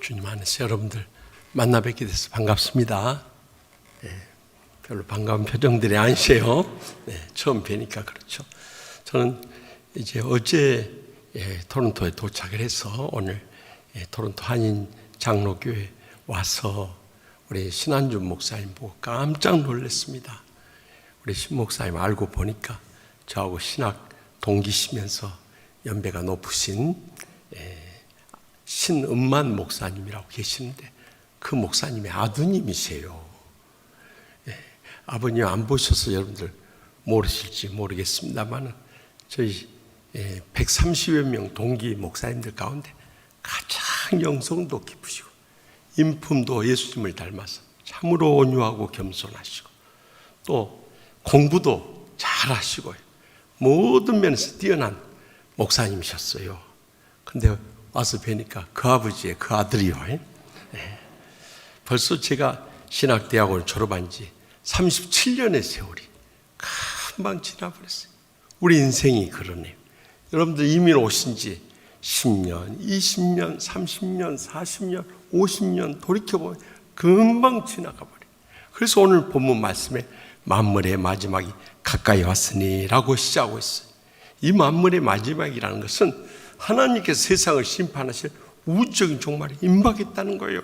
주님 안에서 여러분들 만나 뵙게 돼서 반갑습니다. 별로 반가운 표정들이 아니세요. 처음 뵈니까 그렇죠. 저는 이제 어제 토론토에 도착을 해서 오늘 토론토 한인 장로교회 와서 우리 신한준 목사님 보고 깜짝 놀랐습니다. 우리 신 목사님 알고 보니까 저하고 신학 동기시면서 연배가 높으신 신은만 목사님이라고 계시는데 그 목사님의 아드님이세요. 아버님 안 보셔서 여러분들 모르실지 모르겠습니다만 저희 130여 명 동기 목사님들 가운데 가장 영성도 깊으시고 인품도 예수님을 닮아서 참으로 온유하고 겸손하시고 또 공부도 잘하시고요. 모든 면에서 뛰어난 목사님이셨어요. 근데 와서 뵈니까 그 아버지의 그 아들이요. 벌써 제가 신학대학원을 졸업한 지 37년의 세월이 금방 지나버렸어요. 우리 인생이 그러네요. 여러분들 이민 오신 지 10년, 20년, 30년, 40년, 50년 돌이켜보면 금방 지나가 버려요. 그래서 오늘 본문 말씀에 만물의 마지막이 가까이 왔으니 라고 시작하고 있어요. 이 만물의 마지막이라는 것은 하나님께서 세상을 심판하실 우주적인 종말이 임박했다는 거예요.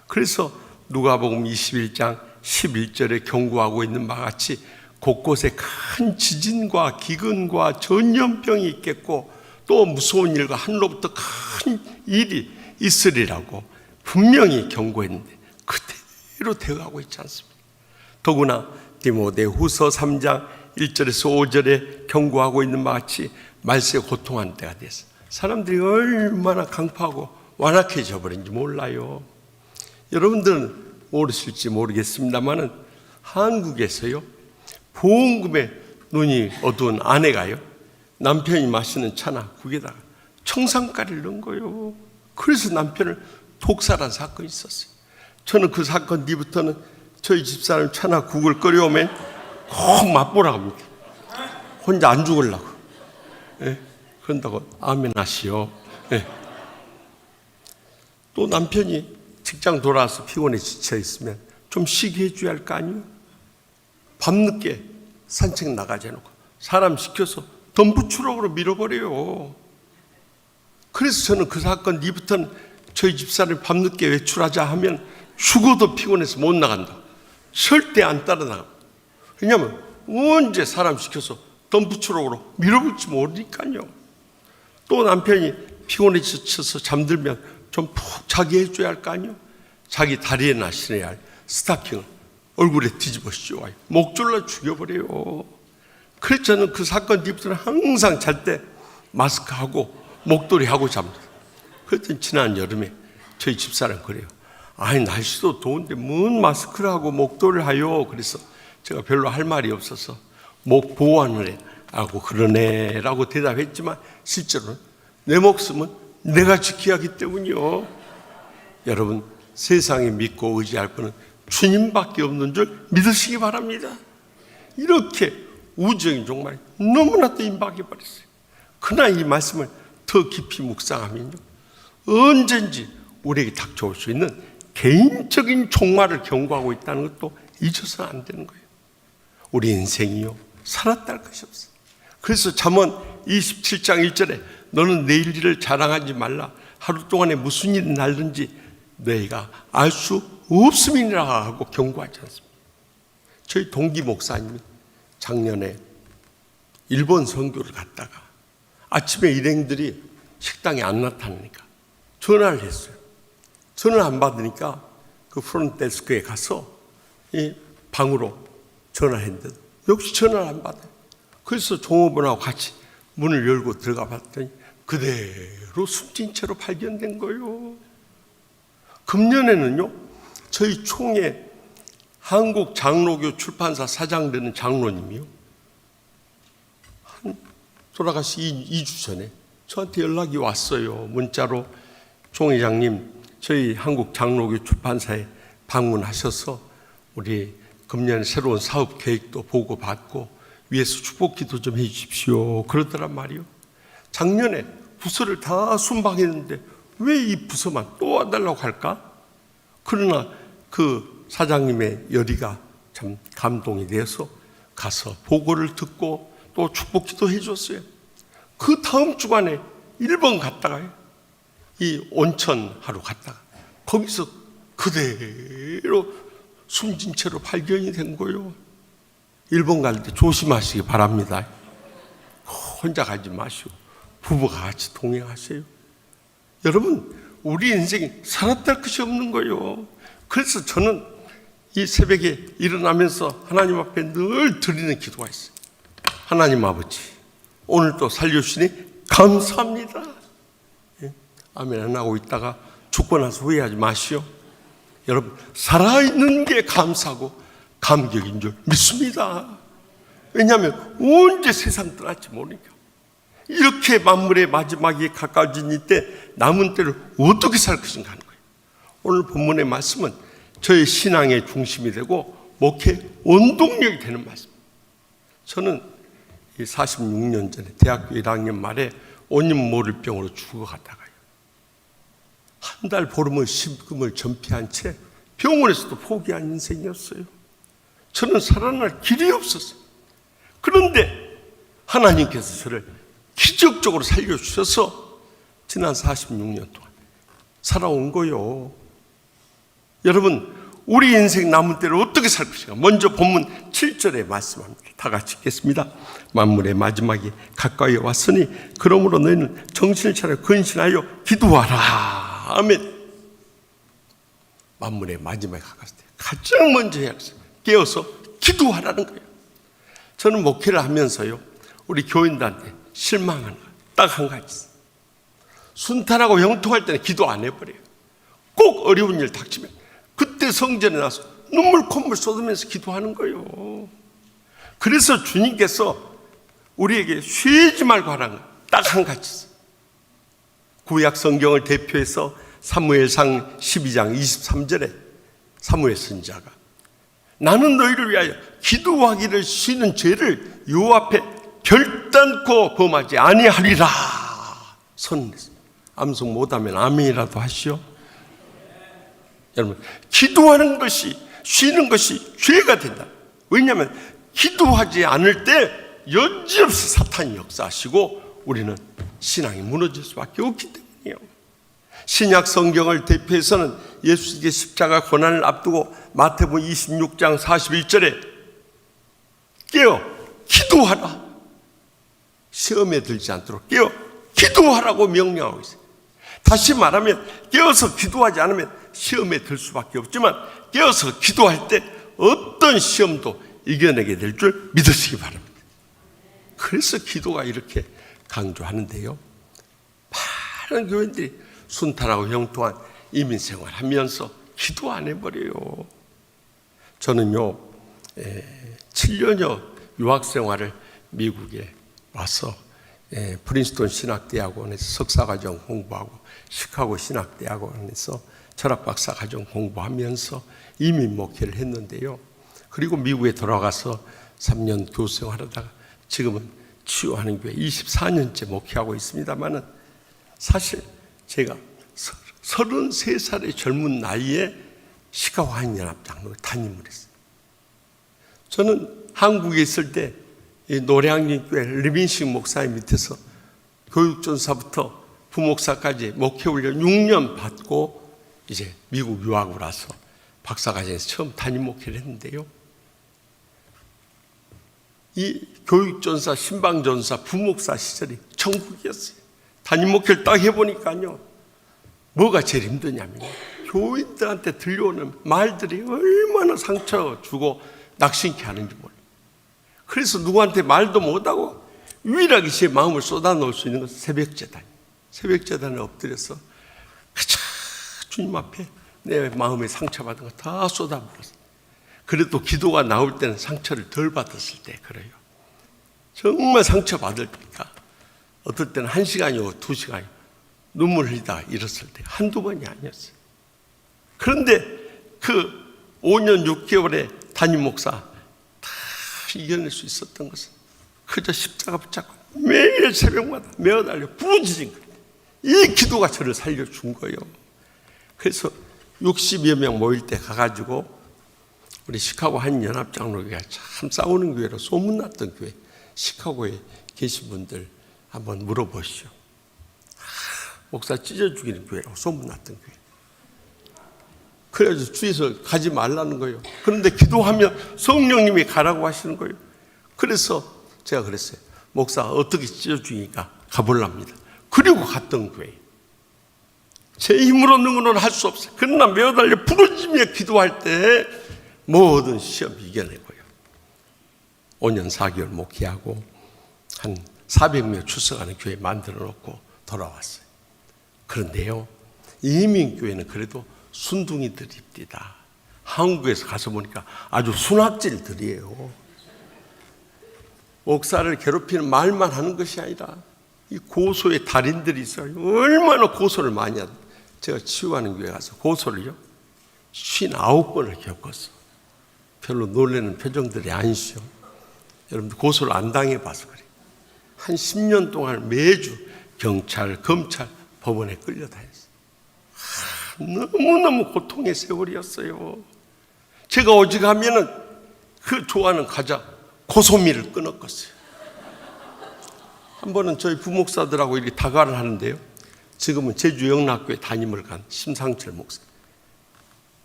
그래서 누가복음 21장 11절에 경고하고 있는 바와 같이 곳곳에 큰 지진과 기근과 전염병이 있겠고 또 무서운 일과 하늘로부터 큰 일이 있으리라고 분명히 경고했는데 그대로 되어가고 있지 않습니까? 더구나 디모데후서 3장 1절에서 5절에 경고하고 있는 바와 같이 말세에 고통하는 때가 돼서 사람들이 얼마나 강파하고 완악해져 버린지 몰라요. 여러분들은 모르실지 모르겠습니다만 한국에서요 보험금에 눈이 어두운 아내가요 남편이 마시는 차나 국에다가 청산가리를 넣은 거예요. 그래서 남편을 독살한 사건이 있었어요. 저는 그 사건 뒤부터는 저희 집사람 차나 국을 끓여오면 꼭 맛보라고 합니다. 혼자 안 죽으려고. 그런다고 아멘 하시오. 또 남편이 직장 돌아와서 피곤해 지쳐 있으면 좀 쉬게 해줘야 할 거 아니에요. 밤늦게 산책 나가지 않고 사람 시켜서 덤부추럭으로 밀어버려요. 그래서 저는 그 사건 뒤부터는 저희 집사람이 밤늦게 외출하자 하면 죽어도 피곤해서 못 나간다. 절대 안 따라 나가. 왜냐하면 언제 사람 시켜서 덤부추럭으로 밀어볼지 모르니까요. 또 남편이 피곤해 지쳐서 잠들면 좀 푹 자게 해줘야 할 거 아니에요. 자기 다리에나 신어야 할 스타킹을 얼굴에 뒤집어 씌워요. 목 졸라 죽여버려요. 그래서 저는 그 사건 뒤부터는 항상 잘 때 마스크하고 목도리하고 잡니다. 그랬더니 지난 여름에 저희 집사람 그래요. 아니 날씨도 더운데 뭔 마스크를 하고 목도리를 하요. 그래서 제가 별로 할 말이 없어서 목 보호하느래 하고 그러네 라고 대답했지만 실제로는 내 목숨은 내가 지켜야 하기 때문이요. 여러분 세상에 믿고 의지할 분은 주님밖에 없는 줄 믿으시기 바랍니다. 이렇게 우주적인 종말이 너무나도 임박해버렸어요. 그러나 이 말씀을 더 깊이 묵상하면요 언젠지 우리에게 닥쳐올 수 있는 개인적인 종말을 경고하고 있다는 것도 잊어서는 안 되는 거예요. 우리 인생이요 살았다 할 것이 없어요. 그래서 잠언 27장 1절에 너는 내일 일을 자랑하지 말라. 하루 동안에 무슨 일이 날든지 너희가 알 수 없음이니라 하고 경고하지 않습니까? 저희 동기 목사님이 작년에 일본 선교를 갔다가 아침에 일행들이 식당에 안 나타나니까 전화를 했어요. 전화를 안 받으니까 그 프론트데스크에 가서 이 방으로 전화를 했는데 역시 전화를 안 받아요. 그래서 종업원하고 같이 문을 열고 들어가 봤더니 그대로 숨진 채로 발견된 거예요. 금년에는요 저희 총회 한국 장로교 출판사 사장 되는 장로님이요 돌아가시 2주 전에 저한테 연락이 왔어요. 문자로 총회장님 저희 한국 장로교 출판사에 방문하셔서 우리 금년 새로운 사업 계획도 보고받고 위에서 축복기도 좀 해주십시오 그러더란 말이요. 작년에 부서를 다 순방했는데 왜 이 부서만 또 와달라고 할까? 그러나 그 사장님의 열의가 참 감동이 되어서 가서 보고를 듣고 또 축복기도 해줬어요. 그 다음 주간에 일본 갔다가요, 이 온천 하러 갔다가 거기서 그대로 숨진 채로 발견이 된 거예요. 일본 갈 때 조심하시기 바랍니다. 혼자 가지 마시고 부부가 같이 동행하세요. 여러분, 우리 인생이 살았다 것이 없는 거예요. 그래서 저는 이 새벽에 일어나면서 하나님 앞에 늘 드리는 기도가 있어요. 하나님 아버지, 오늘 또 살려주시니 감사합니다. 예? 아멘 안 하고 있다가 죽고 나서 후회하지 마시오. 여러분, 살아있는 게 감사하고 감격인 줄 믿습니다. 왜냐하면 언제 세상 떠날지 모르니까. 이렇게 만물의 마지막이 가까워진 이때 남은 때를 어떻게 살 것인가 하는 거예요. 오늘 본문의 말씀은 저의 신앙의 중심이 되고 목회 원동력이 되는 말씀. 저는 46년 전에 대학교 1학년 말에 온잇모를병으로 죽어가다가요, 한 달 보름의 심금을 전폐한 채 병원에서도 포기한 인생이었어요. 저는 살아날 길이 없었어요. 그런데 하나님께서 저를 기적적으로 살려주셔서 지난 46년 동안 살아온 거요. 여러분, 우리 인생 남은 때를 어떻게 살 것인가? 먼저 본문 7절에 말씀합니다. 다 같이 읽겠습니다. 만물의 마지막이 가까이 왔으니 그러므로 너희는 정신을 차려 근신하여 기도하라. 아멘. 만물의 마지막에 가까웠을 때 가장 먼저 해야 했어요. 깨어서 기도하라는 거예요. 저는 목회를 하면서요, 우리 교인들한테 실망하는 거 딱 한 가지 있어요. 순탄하고 형통할 때는 기도 안 해버려요. 꼭 어려운 일 닥치면 그때 성전에 나서 눈물 콧물 쏟으면서 기도하는 거예요. 그래서 주님께서 우리에게 쉬지 말고 하라는 거 딱 한 가지 있어요. 구약 성경을 대표해서 사무엘상 12장 23절에 사무엘 선지자가 나는 너희를 위하여 기도하기를 쉬는 죄를 요 앞에 결단코 범하지 아니하리라 선언했어요. 암송 못하면 아멘이라도 하시오. 여러분, 기도하는 것이, 쉬는 것이 죄가 된다. 왜냐하면 기도하지 않을 때 여지없이 사탄이 역사하시고 우리는 신앙이 무너질 수밖에 없기 때문이에요. 신약 성경을 대표해서는 예수님의 십자가 고난을 앞두고 마태복음 26장 41절에 깨어 기도하라, 시험에 들지 않도록 깨어 기도하라고 명령하고 있어요. 다시 말하면 깨어서 기도하지 않으면 시험에 들 수밖에 없지만 깨어서 기도할 때 어떤 시험도 이겨내게 될 줄 믿으시기 바랍니다. 그래서 기도가 이렇게 강조하는데요, 많은 교인들이 순탄하고 형통한 이민생활 하면서 기도 안 해버려요. 저는요 7년여 유학생활을 미국에 와서 프린스턴 신학대학원에서 석사과정 공부하고 시카고 신학대학원에서 철학박사과정 공부하면서 이민 목회를 했는데요, 그리고 미국에 돌아가서 3년 교수생활하다가 지금은 치유하는 교회 24년째 목회하고 있습니다만은 사실 제가 33살의 젊은 나이에 시카고 한인연합장로에 담임을 했어요. 저는 한국에 있을 때 노량진교회 리빈식 목사님 밑에서 교육전사부터 부목사까지 목회훈련 6년 받고 이제 미국 유학을 와서 박사과정에서 처음 담임 목회를 했는데요, 이 교육전사, 신방전사, 부목사 시절이 천국이었어요. 담임 목회를 딱 해보니까요, 뭐가 제일 힘드냐면 교인들한테 들려오는 말들이 얼마나 상처 주고 낙심케 하는지 몰라요. 그래서 누구한테 말도 못하고 유일하게 제 마음을 쏟아놓을 수 있는 것은 새벽제단이에요. 새벽제단에 엎드려서 그저 주님 앞에 내 마음에 상처받은 거 다 쏟아부었어요. 그래도 기도가 나올 때는 상처를 덜 받았을 때 그래요. 정말 상처받으니까 어떨 때는 1시간이고 2시간이고 눈물 흘리다가 일었을 때 한두 번이 아니었어요. 그런데 그 5년 6개월의 담임 목사 다 이겨낼 수 있었던 것은 그저 십자가 붙잡고 매일 새벽마다 매어달려 부르짖은 거예요. 이 기도가 저를 살려준 거예요. 그래서 60여 명 모일 때 가가지고 우리 시카고 한 연합장로교회가 참 싸우는 교회로 소문났던 교회, 시카고에 계신 분들 한번 물어보시죠. 목사 찢어 죽이는 교회라고 소문났던 교회. 그래서 주위에서 가지 말라는 거예요. 그런데 기도하면 성령님이 가라고 하시는 거예요. 그래서 제가 그랬어요. 목사 어떻게 찢어 죽이니까 가볼랍니다. 그리고 갔던 교회. 제 힘으로 능으로는 할 수 없어요. 그러나 매달려 부르짖으며 기도할 때 모든 시험 이겨내고요. 5년 4개월 목회하고 한 400명 출석하는 교회 만들어 놓고 돌아왔어요. 그런데요, 이민교회는 그래도 순둥이들입니다. 한국에서 가서 보니까 아주 순학질들이에요. 목사를 괴롭히는 말만 하는 것이 아니라 이 고소의 달인들이 있어요. 얼마나 고소를 많이 하든. 제가 치유하는 교회 가서 고소를요 59번을 겪었어. 별로 놀라는 표정들이 아니시죠. 여러분들 고소를 안 당해봐서 그래요. 한 10년 동안 매주 경찰, 검찰, 법원에 끌려다녔어요. 너무너무 고통의 세월이었어요. 제가 오직하면은 그 좋아하는 과자 고소미를 끊었겠어요. 한 번은 저희 부목사들하고 이렇게 다가를 하는데요. 지금은 제주 영락교회 담임을 간 심상철 목사.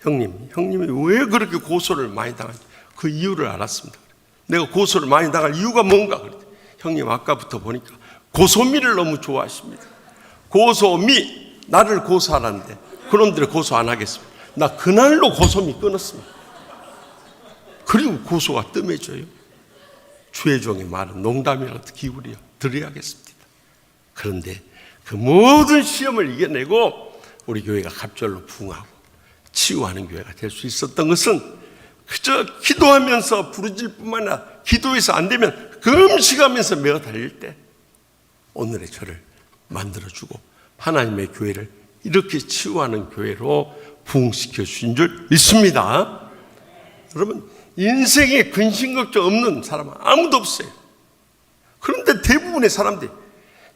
형님이 왜 그렇게 고소를 많이 당하지? 그 이유를 알았습니다. 내가 고소를 많이 당할 이유가 뭔가 그랬더니 형님 아까부터 보니까 고소미를 너무 좋아하십니다. 고소미, 나를 고소하라는데 그놈들을 고소 안 하겠습니다. 나 그날로 고소미 끊었습니다. 그리고 고소가 뜸해져요. 주의 종의 말은 농담이라도 기울여 드려야겠습니다. 그런데 그 모든 시험을 이겨내고 우리 교회가 갑절로 부흥하고 치유하는 교회가 될 수 있었던 것은 그저 기도하면서 부르질 뿐만 아니라 기도해서 안 되면 금식하면서 매어 달릴 때 오늘의 저를 만들어주고 하나님의 교회를 이렇게 치유하는 교회로 부흥시켜 주신 줄 믿습니다. 여러분, 인생에 근심걱정 없는 사람은 아무도 없어요. 그런데 대부분의 사람들이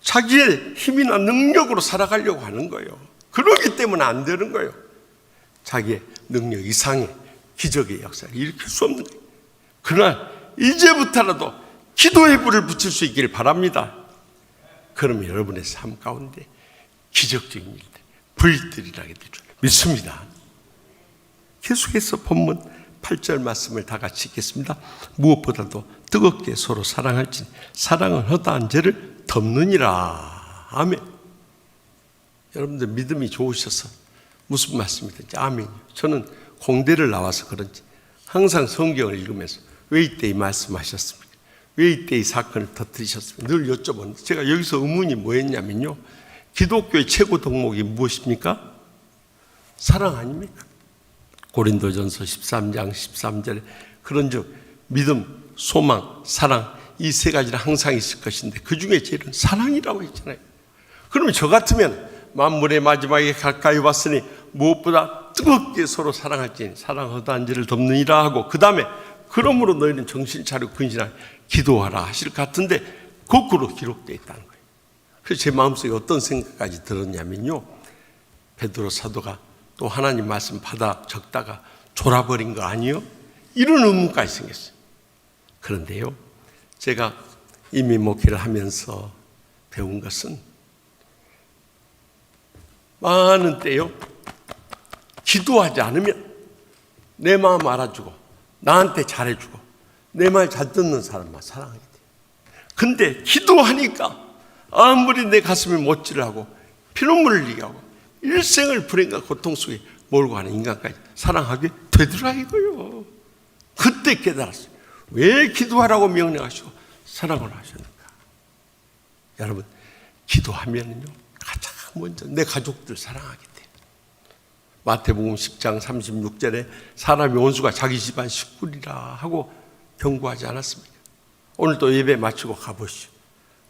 자기의 힘이나 능력으로 살아가려고 하는 거예요. 그러기 때문에 안 되는 거예요. 자기의 능력 이상의 기적의 역사를 일으킬 수 없는 거예요. 그러나 이제부터라도 기도의 불을 붙일 수 있기를 바랍니다. 그러면 여러분의 삶 가운데 기적적인 일들, 불들이 나게 될 줄 믿습니다. 계속해서 본문 8절 말씀을 다 같이 읽겠습니다. 무엇보다도 뜨겁게 서로 사랑할지니 사랑은 허다한 죄를 덮느니라. 아멘. 여러분들 믿음이 좋으셔서 무슨 말씀이든지 아멘이요. 저는 공대를 나와서 그런지 항상 성경을 읽으면서 왜 이때 이 말씀하셨습니까? 왜 이때 이 사건을 터뜨리셨습니까? 늘 여쭤보는데 제가 여기서 의문이 뭐였냐면요, 기독교의 최고 덕목이 무엇입니까? 사랑 아닙니까? 고린도전서 13장 13절에 그런즉 믿음, 소망, 사랑 이 세 가지는 항상 있을 것인데 그 중에 제일은 사랑이라고 했잖아요. 그러면 저 같으면 만물의 마지막에 가까이 왔으니 무엇보다 뜨겁게 서로 사랑할지니 사랑 허다한 죄를 덮느니라 하고 그 다음에 그러므로 너희는 정신 차리고 근신하라 기도하라 하실 것 같은데 거꾸로 기록되어 있다는 거예요. 그래서 제 마음속에 어떤 생각까지 들었냐면요, 베드로 사도가 또 하나님 말씀 받아 적다가 졸아버린 거 아니요? 이런 의문까지 생겼어요. 그런데요, 제가 이미 목회를 하면서 배운 것은 많은 때요, 기도하지 않으면 내 마음 알아주고 나한테 잘해주고 내 말 잘 듣는 사람만 사랑하게 돼요. 근데 기도하니까 아무리 내 가슴이 못질을 하고 피눈물을 흘리게 하고 일생을 불행과 고통 속에 몰고 가는 인간까지 사랑하게 되더라 이거요. 그때 깨달았어요. 왜 기도하라고 명령하시고 사랑을 하셨는가. 여러분, 기도하면요 가장 먼저 내 가족들 사랑하게 돼요. 마태복음 10장 36절에 사람의 원수가 자기 집안 식구리라 하고 경고하지 않았습니까? 오늘 또 예배 마치고 가보시죠.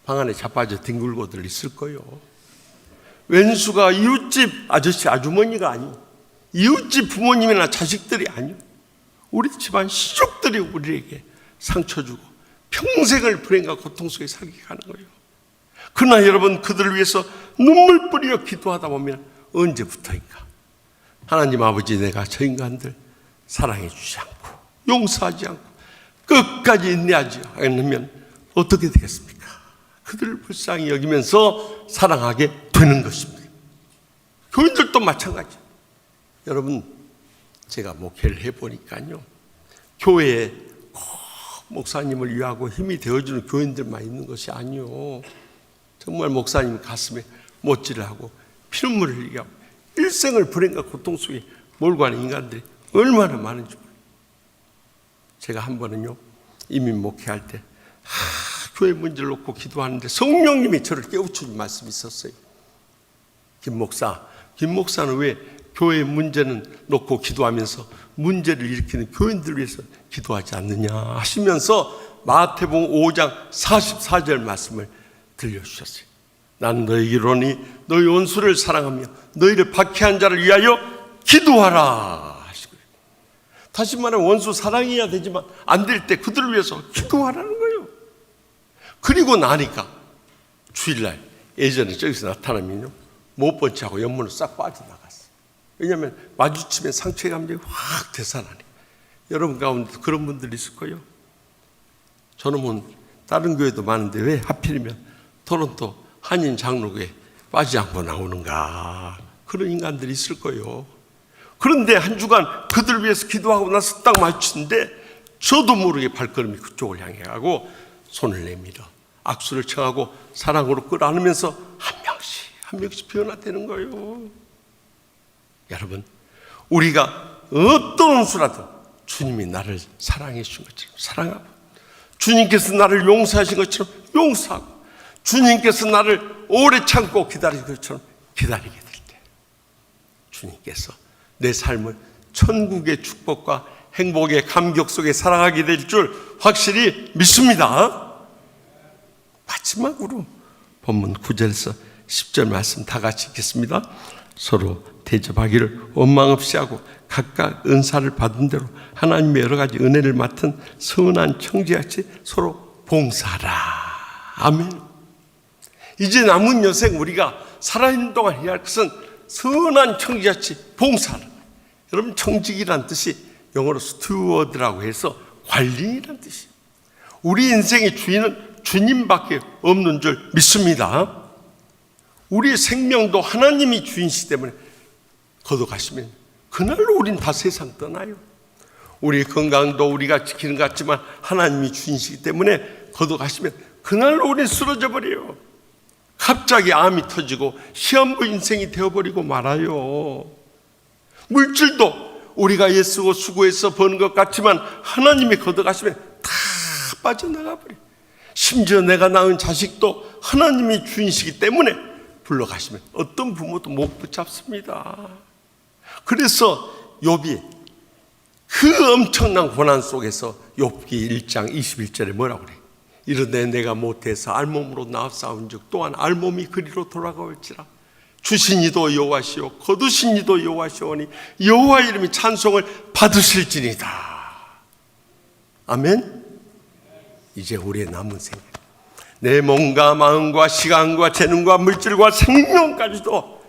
방 안에 자빠져 뒹굴고들 있을 거예요. 왼수가 이웃집 아저씨 아주머니가 아니고 이웃집 부모님이나 자식들이 아니요, 우리 집안 시족들이 우리에게 상처 주고 평생을 불행과 고통 속에 살게 하는 거예요. 그러나 여러분, 그들을 위해서 눈물 뿌리며 기도하다 보면 언제부터인가 하나님 아버지, 내가 저 인간들 사랑해 주지 않고 용서하지 않고 끝까지 인내하지 않으면 어떻게 되겠습니까? 그들을 불쌍히 여기면서 사랑하게 되는 것입니다. 교인들도 마찬가지. 여러분, 제가 목회를 해보니까요, 교회에 꼭 목사님을 위하고 힘이 되어주는 교인들만 있는 것이 아니요, 정말 목사님 가슴에 못질을 하고 피눈물을 흘리게 하고 일생을 불행과 고통 속에 몰고 가는 인간들이 얼마나 많은지 몰라요. 제가 한 번은요, 이민 목회할 때 교회 문제를 놓고 기도하는데 성령님이 저를 깨우쳐준 말씀이 있었어요. 김 목사는 왜 교회 문제는 놓고 기도하면서 문제를 일으키는 교인들을 위해서 기도하지 않느냐 하시면서 마태복음 5장 44절 말씀을 들려주셨어요. 나는 너희에게 이르노니 너희 원수를 사랑하며 너희를 박해한 자를 위하여 기도하라 하시고요. 다시 말하면 원수 사랑해야 되지만 안 될 때 그들을 위해서 기도하라는 거예요. 그리고 나니까 주일날 예전에 저기서 나타나면요, 못 본 척하고 연문으로 싹 빠져나갔어요. 왜냐하면 마주치면 상처의 감정이 확 되살아나요. 여러분 가운데 그런 분들이 있을 거예요. 저는 다른 교회도 많은데 왜 하필이면 토론토 한인 장로교에 빠지지 않고 나오는가, 그런 인간들이 있을 거예요. 그런데 한 주간 그들을 위해서 기도하고 나서 딱 마주치는데 저도 모르게 발걸음이 그쪽을 향해 가고 손을 내밀어 악수를 청하고 사랑으로 끌어안으면서 한 명씩 변화되는 거예요. 여러분, 우리가 어떤 원수라도 주님이 나를 사랑해 주신 것처럼 사랑하고, 주님께서 나를 용서하신 것처럼 용서하고, 주님께서 나를 오래 참고 기다린 것처럼 기다리게 될 때 주님께서 내 삶을 천국의 축복과 행복의 감격 속에 살아가게 될 줄 확실히 믿습니다. 마지막으로 본문 9절에서 10절 말씀 다 같이 읽겠습니다. 서로 대접하기를 원망 없이 하고 각각 은사를 받은 대로 하나님의 여러 가지 은혜를 맡은 선한 청지같이 서로 봉사하라. 아멘. 이제 남은 여생 우리가 살아있는 동안 해야 할 것은 선한 청지같이 봉사하라. 여러분, 청직이란 뜻이 영어로 스튜어드라고 해서 관리인이란 뜻이에요. 우리 인생의 주인은 주님밖에 없는 줄 믿습니다. 우리의 생명도 하나님이 주인이시기 때문에 거둬가시면 그날로 우린 다 세상 떠나요. 우리의 건강도 우리가 지키는 것 같지만 하나님이 주인이시기 때문에 거둬가시면 그날로 우린 쓰러져 버려요. 갑자기 암이 터지고 시한부 인생이 되어버리고 말아요. 물질도 우리가 애쓰고 수고해서 버는 것 같지만 하나님이 걷어가시면 다 빠져나가 버려요. 심지어 내가 낳은 자식도 하나님이 주인이시기 때문에 불러가시면 어떤 부모도 못 붙잡습니다. 그래서 욥이 그 엄청난 고난 속에서 욥기 1장 21절에 뭐라고 그래? 이르되 내가 못해서 알몸으로 나싸운 즉 또한 알몸이 그리로 돌아가올지라. 주신 이도 여호와시오 거두신 이도 여호와시오니 여호와 이름이 찬송을 받으실지니다. 아멘. 이제 우리의 남은 생애, 내 몸과 마음과 시간과 재능과 물질과 생명까지도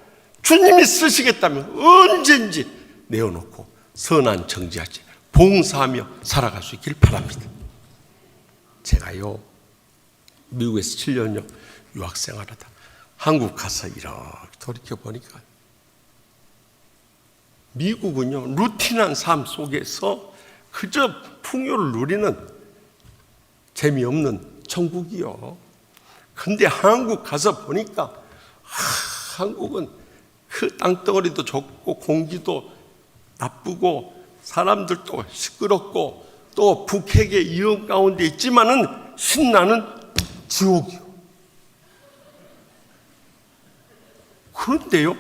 주님이 쓰시겠다면 언제든지 내어놓고 선한 정지하지 봉사하며 살아갈 수 있길 바랍니다. 제가요, 미국에서 7년요 유학생활하다 한국 가서 이렇게 돌이켜보니까 미국은요 루틴한 삶 속에서 그저 풍요를 누리는 재미없는 천국이요. 근데 한국 가서 보니까 한국은 그 땅덩어리도 좁고 공기도 나쁘고 사람들도 시끄럽고 또 북핵의 위험 가운데 있지만은 신나는 지옥이요. 그런데요,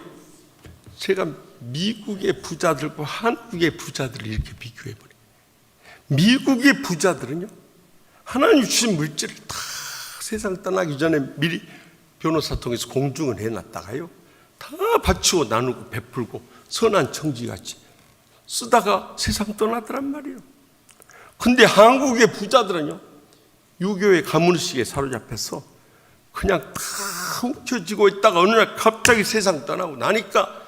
제가 미국의 부자들과 한국의 부자들을 이렇게 비교해보니 미국의 부자들은요 하나님 주신 물질을 다 세상 떠나기 전에 미리 변호사 통해서 공증을 해놨다가요 다 바치고 나누고 베풀고 선한 청지같이 쓰다가 세상 떠나더란 말이에요. 근데 한국의 부자들은요 유교의 가문의식에 사로잡혀서 그냥 다 훔쳐지고 있다가 어느 날 갑자기 세상 떠나고 나니까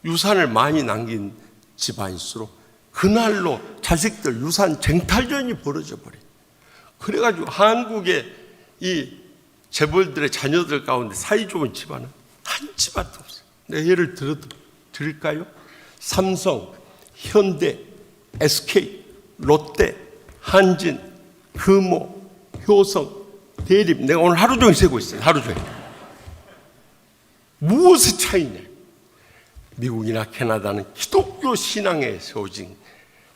유산을 많이 남긴 집안일수록 그날로 자식들 유산 쟁탈전이 벌어져 버려요. 그래가지고 한국의 이 재벌들의 자녀들 가운데 사이 좋은 집안은 한 집안도 없어요. 내가 예를 드릴까요? 삼성, 현대, SK, 롯데, 한진, 금호, 효성, 대립. 내가 오늘 하루 종일 세고 있어요. 하루 종일. 무엇의 차이냐? 미국이나 캐나다는 기독교 신앙에 세워진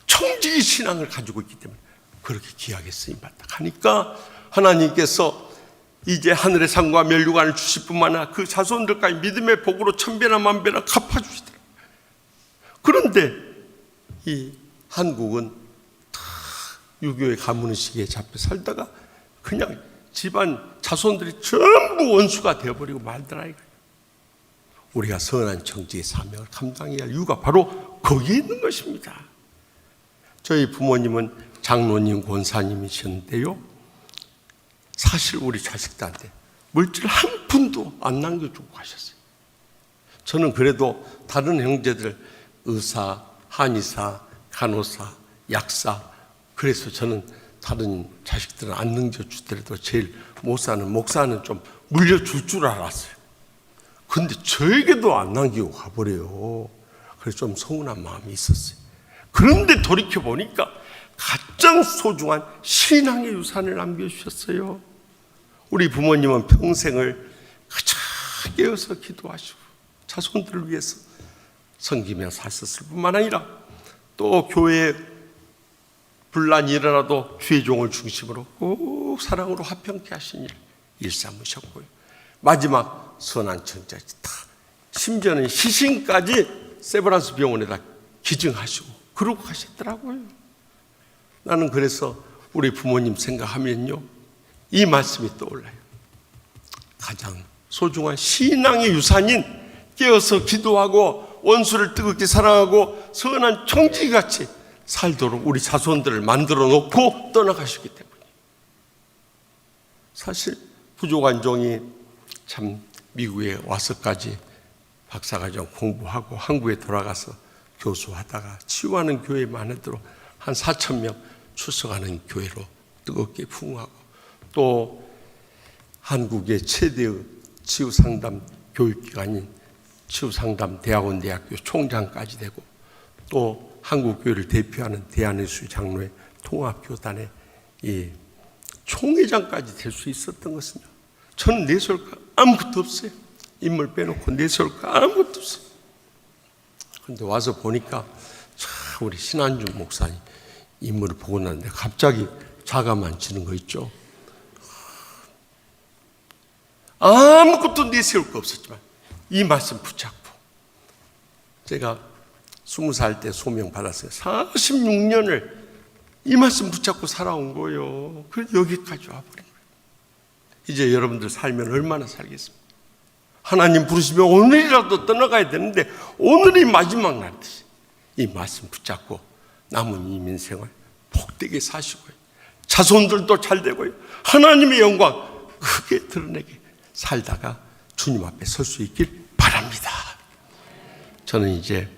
청지기 신앙을 가지고 있기 때문에 그렇게 귀하게 쓰임받다 하니까 하나님께서 이제 하늘의 상과 멸류관을 주실 뿐만 아니라 그 자손들까지 믿음의 복으로 천배나 만배나 갚아주시더라고요. 그런데 이 한국은 다 유교의 가문의 시기에 잡혀 살다가 그냥 집안 자손들이 전부 원수가 되어버리고 말더라 이거예요. 우리가 선한 청지의 사명을 감당해야 할 이유가 바로 거기에 있는 것입니다. 저희 부모님은 장로님, 권사님이셨는데요, 사실 우리 자식들한테 물질 한 푼도 안 남겨주고 가셨어요. 저는 그래도 다른 형제들 의사, 한의사, 간호사, 약사, 그래서 저는 다른 자식들은 안 넘겨주더라도 제일 못 사는 목사는 좀 물려줄 줄 알았어요. 근데 저에게도 안 남기고 가버려요. 그래서 좀 서운한 마음이 있었어요. 그런데 돌이켜보니까 가장 소중한 신앙의 유산을 남겨주셨어요. 우리 부모님은 평생을 가장 깨어서 기도하시고 자손들을 위해서 섬기며 사셨을 뿐만 아니라 또 교회에 분란이 일어나도 주의 종을 중심으로 꼭 사랑으로 화평케 하신 일 삼으셨고요. 마지막 선한 청자지 다 심지어는 시신까지 세브란스 병원에다 기증하시고 그러고 가셨더라고요. 나는 그래서 우리 부모님 생각하면요, 이 말씀이 떠올라요. 가장 소중한 신앙의 유산인 깨어서 기도하고 원수를 뜨겁게 사랑하고 선한 청지기같이 살도록 우리 자손들을 만들어 놓고 떠나가셨기 때문에 사실 부족한 종이 참 미국에 와서까지 박사과정 공부하고 한국에 돌아가서 교수하다가 치유하는 교회만 해도 한 4,000명 출석하는 교회로 뜨겁게 부흥하고 또 한국의 최대의 치유상담 교육기관인 치유상담대학원 대학교 총장까지 되고 또 한국교회를 대표하는 대한예수 장로회 통합교단의 이 총회장까지 될 수 있었던 것은요, 저는 내세울 거 아무것도 없어요. 인물 빼놓고 내세울 거 아무것도 없어요. 그런데 와서 보니까 참 우리 신한준 목사님 인물을 보고 나는데 갑자기 자가만 지는 거 있죠. 아무것도 내세울 거 없었지만 이 말씀 붙잡고 제가 20살 때 소명 받았어요. 46년을 이 말씀 붙잡고 살아온 거예요. 그래서 여기까지 와버린 거예요. 이제 여러분들 살면 얼마나 살겠습니까? 하나님 부르시면 오늘이라도 떠나가야 되는데 오늘이 마지막 날이지. 이 말씀 붙잡고 남은 이민생을 복되게 사시고요. 자손들도 잘 되고요. 하나님의 영광 크게 드러내게 살다가 주님 앞에 설 수 있길 바랍니다. 저는 이제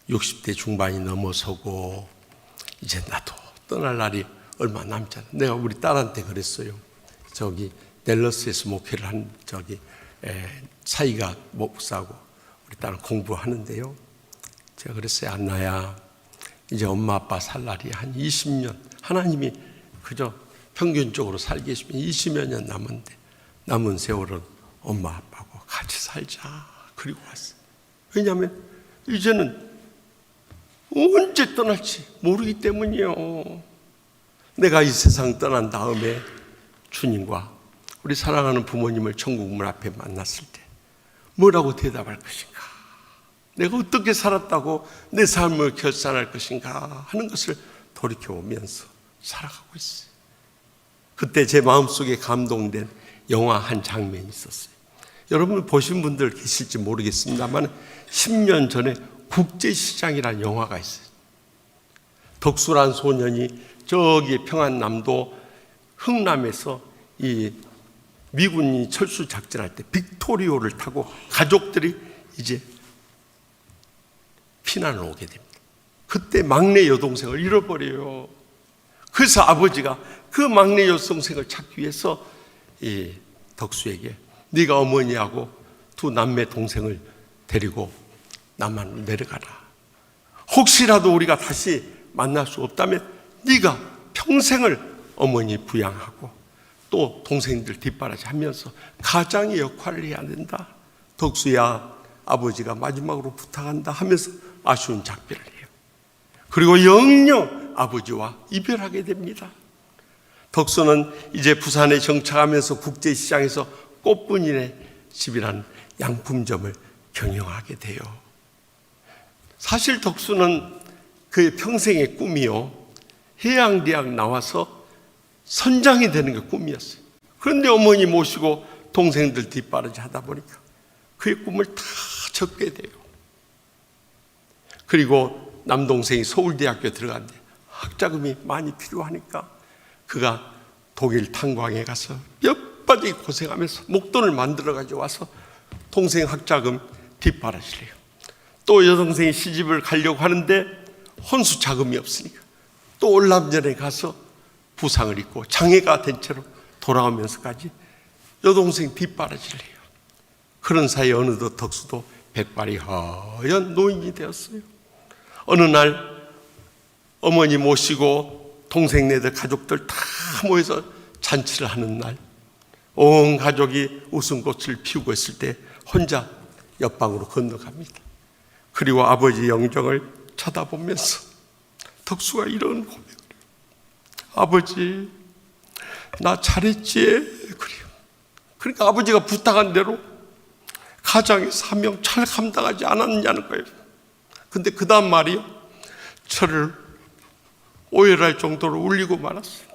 60대 중반이 넘어서고 이제 나도 떠날 날이 얼마 남지 않아. 내가 우리 딸한테 그랬어요. 저기 댈러스에서 목회를 한 사이가 목사고 우리 딸은 공부하는데요. 제가 그랬어요. 안나야, 이제 엄마 아빠 살 날이 한 20년, 하나님이 그저 평균적으로 살게 해주면 20여 년 남은데 남은 세월은 엄마 아빠하고 같이 살자. 그리고 왔어요. 왜냐하면 이제는 언제 떠날지 모르기 때문이에요. 내가 이 세상 떠난 다음에 주님과 우리 사랑하는 부모님을 천국 문 앞에 만났을 때 뭐라고 대답할 것인가, 내가 어떻게 살았다고 내 삶을 결산할 것인가 하는 것을 돌이켜보면서 살아가고 있어요. 그때 제 마음속에 감동된 영화 한 장면이 있었어요. 여러분 보신 분들 계실지 모르겠습니다만 10년 전에 국제시장이라는 영화가 있어요. 덕수란 소년이 저기 평안남도 흥남에서 이 미군이 철수 작전할 때 빅토리오를 타고 가족들이 이제 피난을 오게 됩니다. 그때 막내 여동생을 잃어버려요. 그래서 아버지가 그 막내 여동생을 찾기 위해서 이 덕수에게 네가 어머니하고 두 남매 동생을 데리고 남한으로 내려가라. 혹시라도 우리가 다시 만날 수 없다면 네가 평생을 어머니 부양하고 또 동생들 뒷바라지 하면서 가장의 역할을 해야 된다. 덕수야, 아버지가 마지막으로 부탁한다 하면서 아쉬운 작별을 해요. 그리고 영영 아버지와 이별하게 됩니다. 덕수는 이제 부산에 정착하면서 국제시장에서 꽃분이네 집이라는 양품점을 경영하게 돼요. 사실 덕수는 그의 평생의 꿈이요, 해양대학 나와서 선장이 되는 게 꿈이었어요. 그런데 어머니 모시고 동생들 뒷바라지 하다 보니까 그의 꿈을 다 접게 돼요. 그리고 남동생이 서울대학교에 들어갔는데 학자금이 많이 필요하니까 그가 독일 탄광에 가서 몇 바지 고생하면서 목돈을 만들어가지고 와서 동생 학자금 뒷바라지를 해요. 또 여동생이 시집을 가려고 하는데 혼수 자금이 없으니까 또 월남전에 가서 부상을 입고 장애가 된 채로 돌아오면서까지 여동생 뒷바라지를 해요. 그런 사이에 어느덧 덕수도 백발이 허연 노인이 되었어요. 어느 날 어머니 모시고 동생네들 가족들 다 모여서 잔치를 하는 날, 온 가족이 웃음꽃을 피우고 있을 때 혼자 옆방으로 건너갑니다. 그리고 아버지 영정을 쳐다보면서 덕수가 이런 고백을 해요. 아버지, 나 잘했지? 그래요. 그러니까 아버지가 부탁한 대로 가장의 사명 잘 감당하지 않았느냐는 거예요. 근데 그 다음 말이요, 저를 오열할 정도로 울리고 말았어요.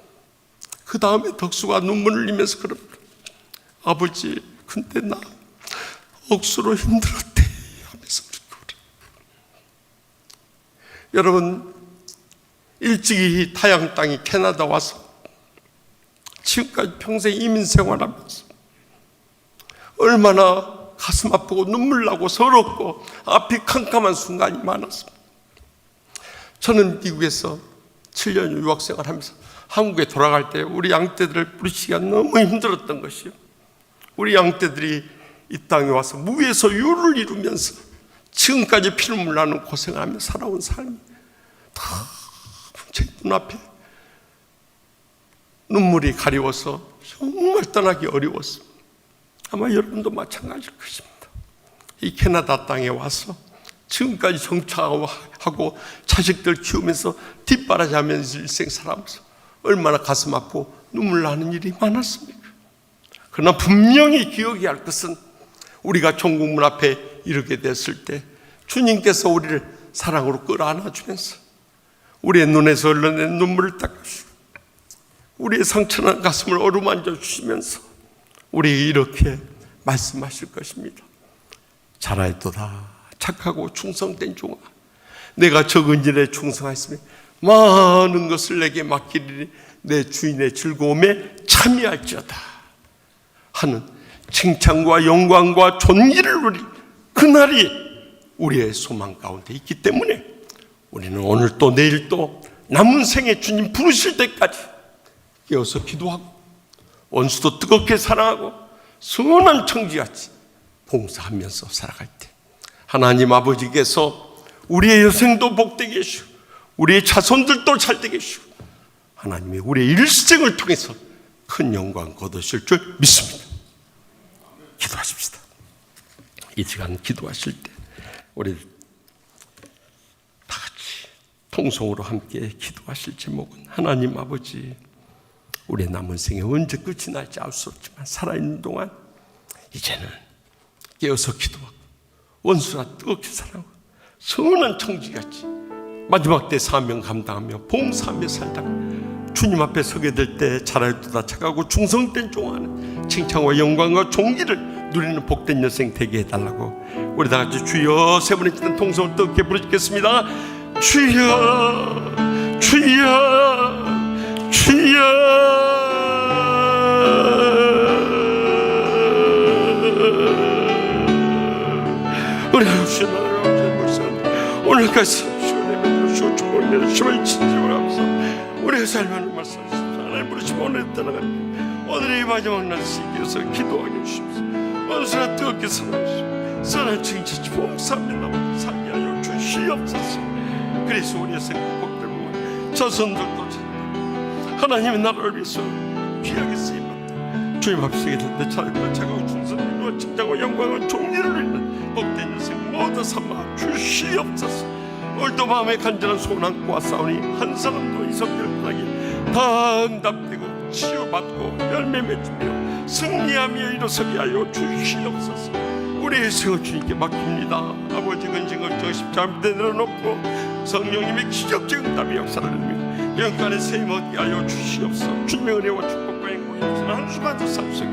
그 다음에 덕수가 눈물을 흘리면서 그럽니다. 아버지, 근데 나 억수로 힘들었대 하면서 그렇게 울어요. 여러분, 일찍이 타양 땅이 캐나다 와서 지금까지 평생 이민 생활하면서 얼마나 가슴 아프고 눈물 나고 서럽고 앞이 캄캄한 순간이 많았습니다. 저는 미국에서 7년 유학생활하면서 한국에 돌아갈 때 우리 양떼들을 부르시기가 너무 힘들었던 것이요, 우리 양떼들이 이 땅에 와서 무에서 유를 이루면서 지금까지 피눈물 나는 고생을 하며 살아온 삶이 다 제 눈앞에 눈물이 가리워서 정말 떠나기 어려웠습니다. 아마 여러분도 마찬가지일 것입니다. 이 캐나다 땅에 와서 지금까지 정착하고 자식들 키우면서 뒷바라지하면서 일생 살아오면서 얼마나 가슴 아프고 눈물 나는 일이 많았습니까? 그러나 분명히 기억해야 할 것은 우리가 천국문 앞에 이르게 됐을 때 주님께서 우리를 사랑으로 끌어안아주면서 우리의 눈에서 흘러낸 눈물을 닦아주시고 우리의 상처난 가슴을 어루만져 주시면서 우리에게 이렇게 말씀하실 것입니다. 잘하였도다 착하고 충성된 종아, 내가 적은 일에 충성하였으면 많은 것을 내게 맡기리니 내 주인의 즐거움에 참여할지어다 하는 칭찬과 영광과 존귀를 누릴 그날이 우리의 소망 가운데 있기 때문에 우리는 오늘 또 내일 또 남은 생에 주님 부르실 때까지 깨어서 기도하고 원수도 뜨겁게 사랑하고 선한 청지같이 봉사하면서 살아갈 때 하나님 아버지께서 우리의 여생도 복되게 해주시고 우리의 자손들도 잘되게 해주시고 하나님이 우리의 일생을 통해서 큰 영광 거두실 줄 믿습니다. 기도하십시다. 이 시간 기도하실 때 우리 다 같이 통성으로 함께 기도하실 제목은 하나님 아버지, 우리의 남은 생에 언제 끝이 날지 알 수 없지만 살아있는 동안 이제는 깨어서 기도하고 원수라 뜨겁게 사랑하고 선한 청지같이 마지막 때 사명 감당하며 봉사하며 살다가 주님 앞에 서게 될 때 잘하였도다 착하고 충성된 종하는 칭찬과 영광과 존귀를 누리는 복된 여생 되게 해달라고 우리 다 같이 주여 세 번의 뜻은 통성을 뜨겁게 부르짖겠습니다. 주여 주여 주여 우리 아버지 하나님 아버지 오늘까지 시원해 주시고 좋은 내리심을 진지하면서 우리의 삶을 말씀하십시오. 하나님 부르시면 오늘 떠나갑니다. 오늘의 마지막 날 시기에서 기도하게 주십시오. 언제나 뜨겁게 살아주시오. 선한 칭찬 봉사합니다. 살게 하여 주시옵소서. 그래서 우리의 생각 복되고 자손들도 하나님의 나라를 위해서 귀하게 쓰임받다 주님 앞서게 될 때 차례로 차가운 충성과 칭찬과 영광과 종리를 위한 복된 인생 모두 삼아 주시옵소서. 오늘도 마음에 간절한 소원 안고 왔사오니 한 사람도 이성결단하게 다 응답되고 치유받고 열매 맺으며 승리하며 일어서게 하여 주시옵소서. 우리의 생을 주님께 맡깁니다. 아버지 근심 걱정 십자가에 내려놓고 성령님의 기적적 응답의 역사를 누리며 영간의 세임 얻게 하여 주시옵소서. 주님의 은혜와 축복과 행복이 있는 한순간도 삶 속에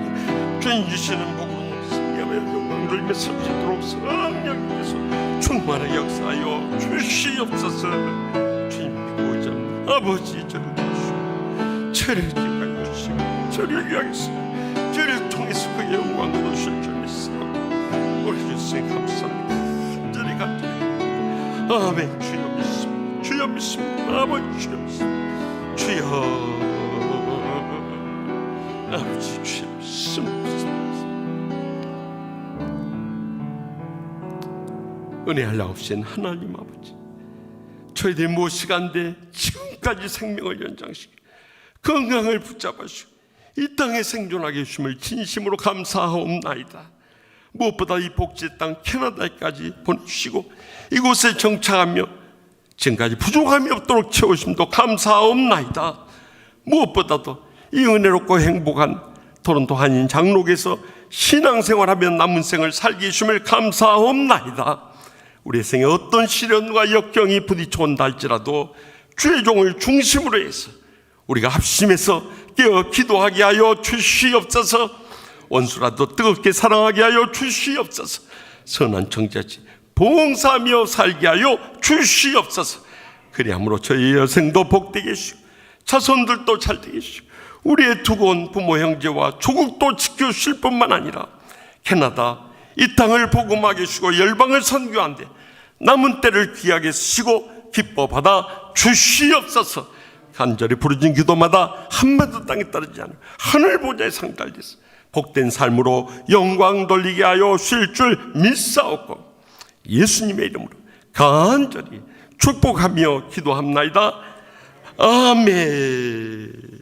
주님 주시는 복으로 승리하며 영광을 누리며 살 수 있도록 성령님께서 충만하게 역사하여 주시옵소서. 주님 믿고 의지합니다. 아버지 저를 도우시고 저를 기뻐하여 주시고 저를 위하겠습니다. 저를 통해서 그의 영광을 얻으실 줄 믿습니다. 우리 주님 감사합니다. 간절히 감사합니다. 아멘. 주여 믿습니다. 주여 믿습니다. 아버지 주여 믿습니다. 주여 아버지 주여 믿습니다. 은혜 한량없인 하나님 아버지, 저희들이 무엇이간데 지금까지 생명을 연장시키고 건강을 붙잡아주시고 이 땅에 생존하게 해주심을 진심으로 감사하옵나이다. 무엇보다 이 복지의 땅 캐나다까지 보내주시고 이곳에 정착하며 지금까지 부족함이 없도록 채우심도 감사하옵나이다. 무엇보다도 이 은혜롭고 행복한 토론토 한인 장로교에서 신앙생활하며 남은 생을 살게 해주심을 감사하옵나이다. 우리의 생에 어떤 시련과 역경이 부딪혀온다 할지라도 주의 종을 중심으로 해서 우리가 합심해서 깨어 기도하게 하여 주시옵소서. 원수라도 뜨겁게 사랑하게 하여 주시옵소서. 선한 정자지 봉사하며 살게 하여 주시옵소서. 그리함으로 저희 여생도 복되게 해주시고 자손들도 잘되게 해주시고 우리의 두고 온 부모 형제와 조국도 지켜주실 뿐만 아니라 캐나다 이 땅을 복음하게 해주시고 열방을 선교하는데 남은 때를 귀하게 쓰시고 기뻐 받아 주시옵소서. 간절히 부르짖은 기도마다 한마디도 땅에 떨어지지 않은 하늘 보좌의 상달돼서 복된 삶으로 영광 돌리게 하여 주실 줄 믿사옵고 예수님의 이름으로 간절히 축복하며 기도합나이다. 아멘.